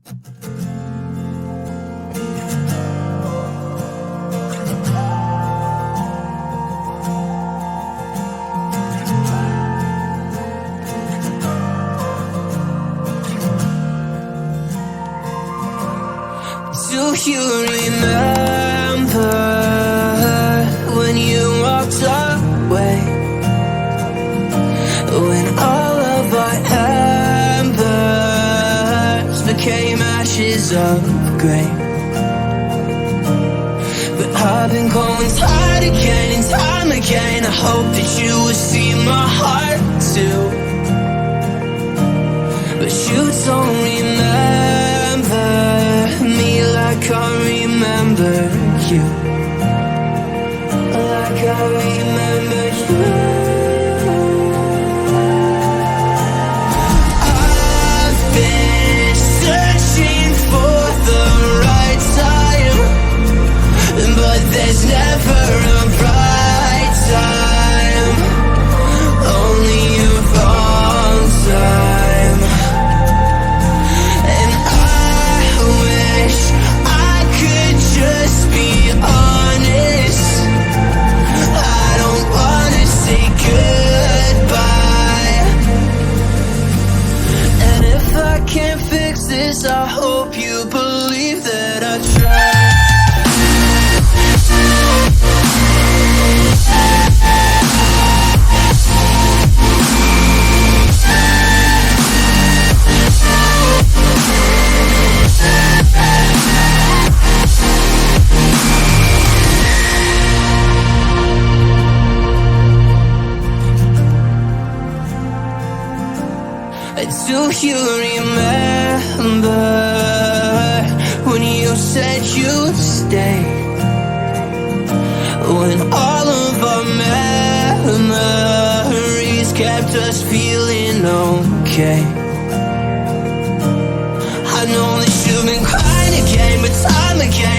Do you remember when you walked away? When all of our embers became ashes of grey. But I've been going time again and time again. I hope that you will see my heart too. But you don't remember me like I remember you. Like I remember you. I've been searching for the right time, but there's never a right time, only a wrong time. And I wish I could just be honest. I don't wanna say goodbye. And if I can't fix this, I hope you believe that I tried. Do you remember when you said you'd stay? When all of our memories kept us feeling okay. I know that you've been crying again, but time again